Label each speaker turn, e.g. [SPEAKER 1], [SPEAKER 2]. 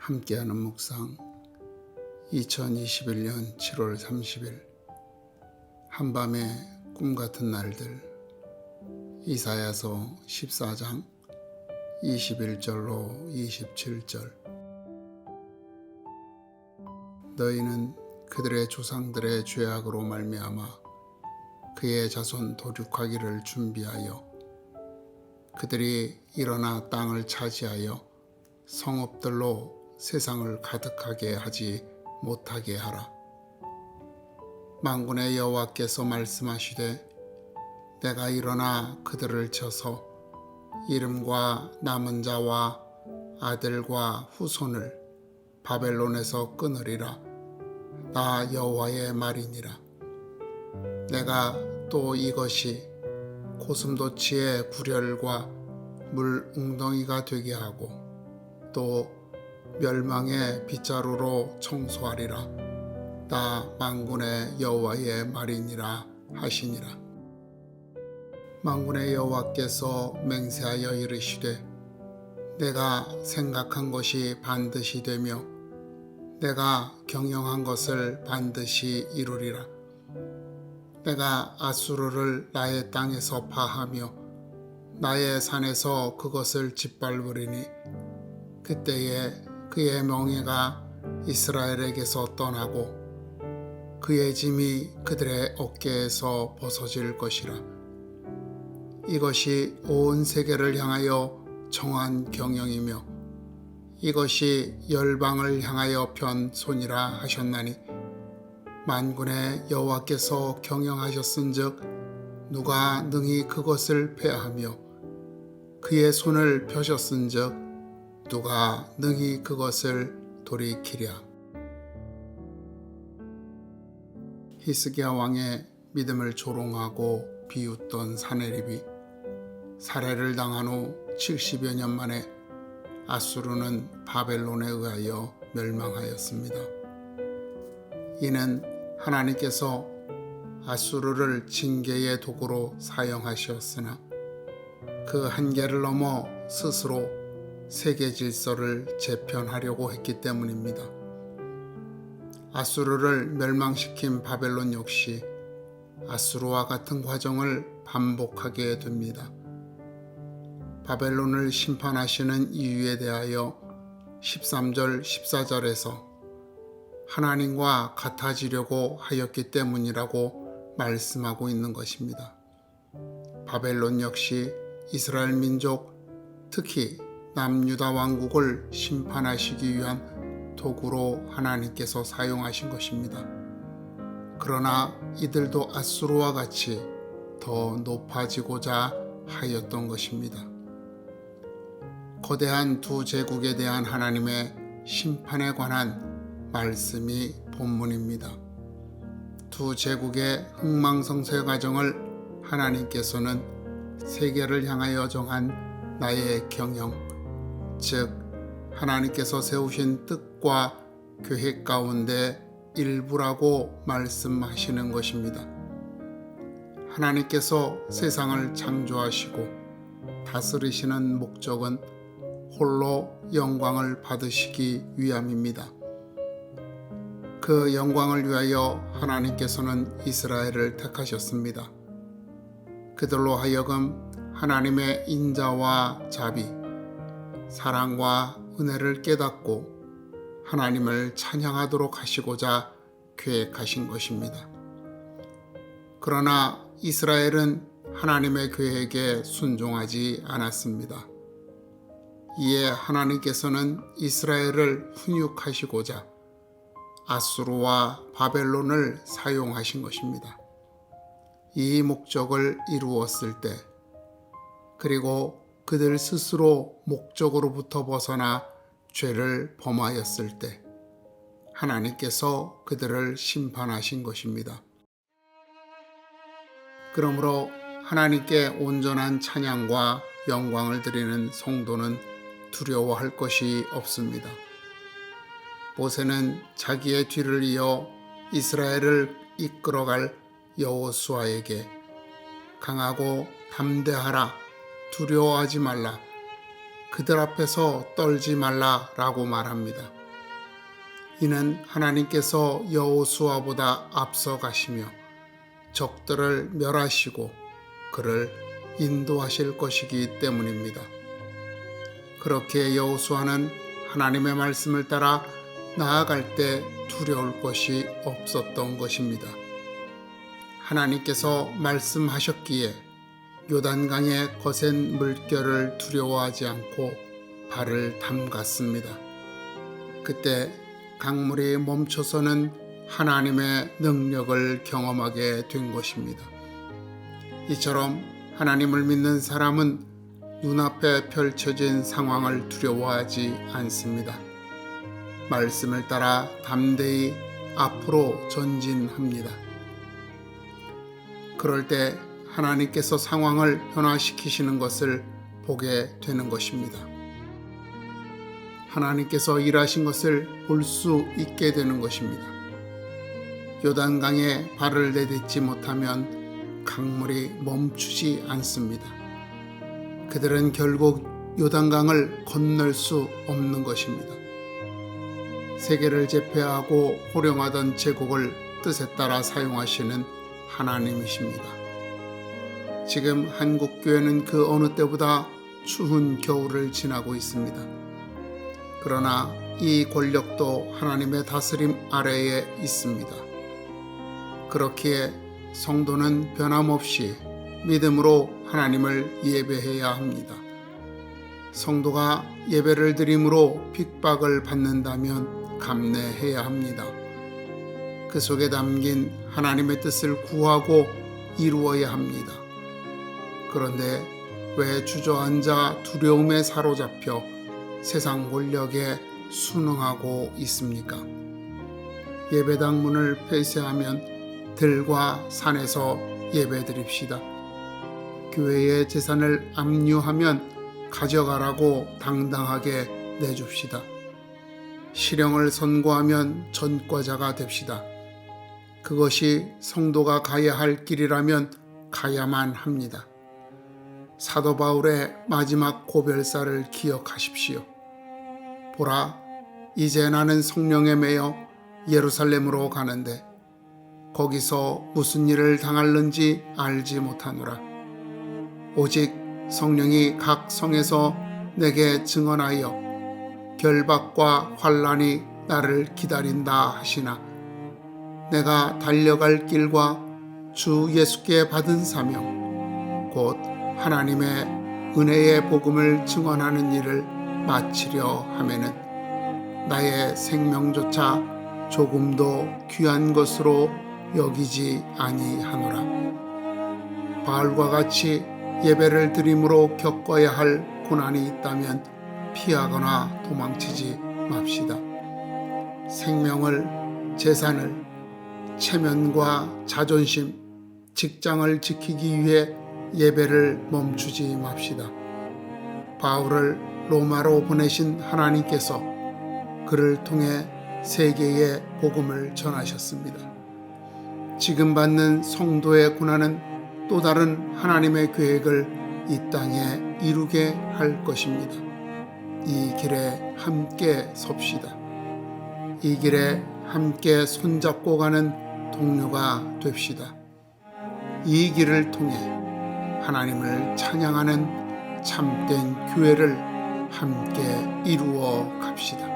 [SPEAKER 1] 함께하는 묵상 2021년 7월 30일 한밤의 꿈같은 날들 이사야서 14장 21절로 27절 너희는 그들의 조상들의 죄악으로 말미암아 그의 자손 도륙하기를 준비하여 그들이 일어나 땅을 차지하여 성읍들로 세상을 가득하게 하지 못하게 하라. 만군의 여호와께서 말씀하시되 내가 일어나 그들을 쳐서 이름과 남은 자와 아들과 후손을 바벨론에서 끊으리라. 나 여호와의 말이니라. 내가 또 이것이 고슴도치의 구렬과 물 웅덩이가 되게 하고 또 멸망의 빗자루로 청소하리라. 나 만군의 여호와의 말이니라 하시니라. 만군의 여호와께서 맹세하여 이르시되 내가 생각한 것이 반드시 되며 내가 경영한 것을 반드시 이루리라. 내가 아수르를 나의 땅에서 파하며 나의 산에서 그것을 짓밟으리니 그때에 그의 명예가 이스라엘에게서 떠나고 그의 짐이 그들의 어깨에서 벗어질 것이라. 이것이 온 세계를 향하여 정한 경영이며 이것이 열방을 향하여 편 손이라 하셨나니 만군의 여호와께서 경영하셨은즉 누가 능히 그것을 패하며 그의 손을 펴셨은즉 누가 능히 그것을 돌이키랴. 히스기야 왕의 믿음을 조롱하고 비웃던 사내립이 살해를 당한 후 70여 년 만에 아수르는 바벨론에 의하여 멸망하였습니다. 이는 하나님께서 아수르를 징계의 도구로 사용하셨으나 그 한계를 넘어 스스로 세계 질서를 재편하려고 했기 때문입니다. 아수르를 멸망시킨 바벨론 역시 아수르와 같은 과정을 반복하게 됩니다. 바벨론을 심판하시는 이유에 대하여 13절 14절에서 하나님과 같아지려고 하였기 때문이라고 말씀하고 있는 것입니다. 바벨론 역시 이스라엘 민족, 특히 남유다 왕국을 심판하시기 위한 도구로 하나님께서 사용하신 것입니다. 그러나 이들도 아수르와 같이 더 높아지고자 하였던 것입니다. 거대한 두 제국에 대한 하나님의 심판에 관한 말씀이 본문입니다. 두 제국의 흥망성쇠 과정을 하나님께서는 세계를 향하여 정한 나의 경영, 즉 하나님께서 세우신 뜻과 계획 가운데 일부라고 말씀하시는 것입니다. 하나님께서 세상을 창조하시고 다스리시는 목적은 홀로 영광을 받으시기 위함입니다. 그 영광을 위하여 하나님께서는 이스라엘을 택하셨습니다. 그들로 하여금 하나님의 인자와 자비, 사랑과 은혜를 깨닫고 하나님을 찬양하도록 하시고자 계획하신 것입니다. 그러나 이스라엘은 하나님의 계획에 순종하지 않았습니다. 이에 하나님께서는 이스라엘을 훈육하시고자 아수르와 바벨론을 사용하신 것입니다. 이 목적을 이루었을 때, 그리고 그들 스스로 목적으로부터 벗어나 죄를 범하였을 때 하나님께서 그들을 심판하신 것입니다. 그러므로 하나님께 온전한 찬양과 영광을 드리는 성도는 두려워할 것이 없습니다. 모세는 자기의 뒤를 이어 이스라엘을 이끌어갈 여호수아에게 강하고 담대하라, 두려워하지 말라, 그들 앞에서 떨지 말라라고 말합니다. 이는 하나님께서 여호수아보다 앞서 가시며 적들을 멸하시고 그를 인도하실 것이기 때문입니다. 그렇게 여호수아는 하나님의 말씀을 따라 나아갈 때 두려울 것이 없었던 것입니다. 하나님께서 말씀하셨기에 요단강의 거센 물결을 두려워하지 않고 발을 담갔습니다. 그때 강물이 멈춰서는 하나님의 능력을 경험하게 된 것입니다. 이처럼 하나님을 믿는 사람은 눈앞에 펼쳐진 상황을 두려워하지 않습니다. 말씀을 따라 담대히 앞으로 전진합니다. 그럴 때 하나님께서 상황을 변화시키시는 것을 보게 되는 것입니다. 하나님께서 일하신 것을 볼 수 있게 되는 것입니다. 요단강에 발을 내딛지 못하면 강물이 멈추지 않습니다. 그들은 결국 요단강을 건널 수 없는 것입니다. 세계를 제패하고 호령하던 제국을 뜻에 따라 사용하시는 하나님이십니다. 지금 한국교회는 그 어느 때보다 추운 겨울을 지나고 있습니다. 그러나 이 권력도 하나님의 다스림 아래에 있습니다. 그렇기에 성도는 변함없이 믿음으로 하나님을 예배해야 합니다. 성도가 예배를 드림으로 핍박을 받는다면 감내해야 합니다. 그 속에 담긴 하나님의 뜻을 구하고 이루어야 합니다. 그런데 왜 주저앉아 두려움에 사로잡혀 세상 권력에 순응하고 있습니까? 예배당 문을 폐쇄하면 들과 산에서 예배드립시다. 교회의 재산을 압류하면 가져가라고 당당하게 내줍시다. 실형을 선고하면 전과자가 됩시다. 그것이 성도가 가야 할 길이라면 가야만 합니다. 사도 바울의 마지막 고별사를 기억하십시오. 보라, 이제 나는 성령에 매여 예루살렘으로 가는데 거기서 무슨 일을 당할는지 알지 못하노라. 오직 성령이 각 성에서 내게 증언하여 결박과 환난이 나를 기다린다 하시나 내가 달려갈 길과 주 예수께 받은 사명 곧 하나님의 은혜의 복음을 증언하는 일을 마치려 하면은 나의 생명조차 조금도 귀한 것으로 여기지 아니하노라. 바울과 같이 예배를 드림으로 겪어야 할 고난이 있다면 피하거나 도망치지 맙시다. 생명을, 재산을, 체면과 자존심, 직장을 지키기 위해 예배를 멈추지 맙시다. 바울을 로마로 보내신 하나님께서 그를 통해 세계에 복음을 전하셨습니다. 지금 받는 성도의 고난은 또 다른 하나님의 계획을 이 땅에 이루게 할 것입니다. 이 길에 함께 섭시다. 이 길에 함께 손잡고 가는 동료가 됩시다. 이 길을 통해 하나님을 찬양하는 참된 교회를 함께 이루어 갑시다.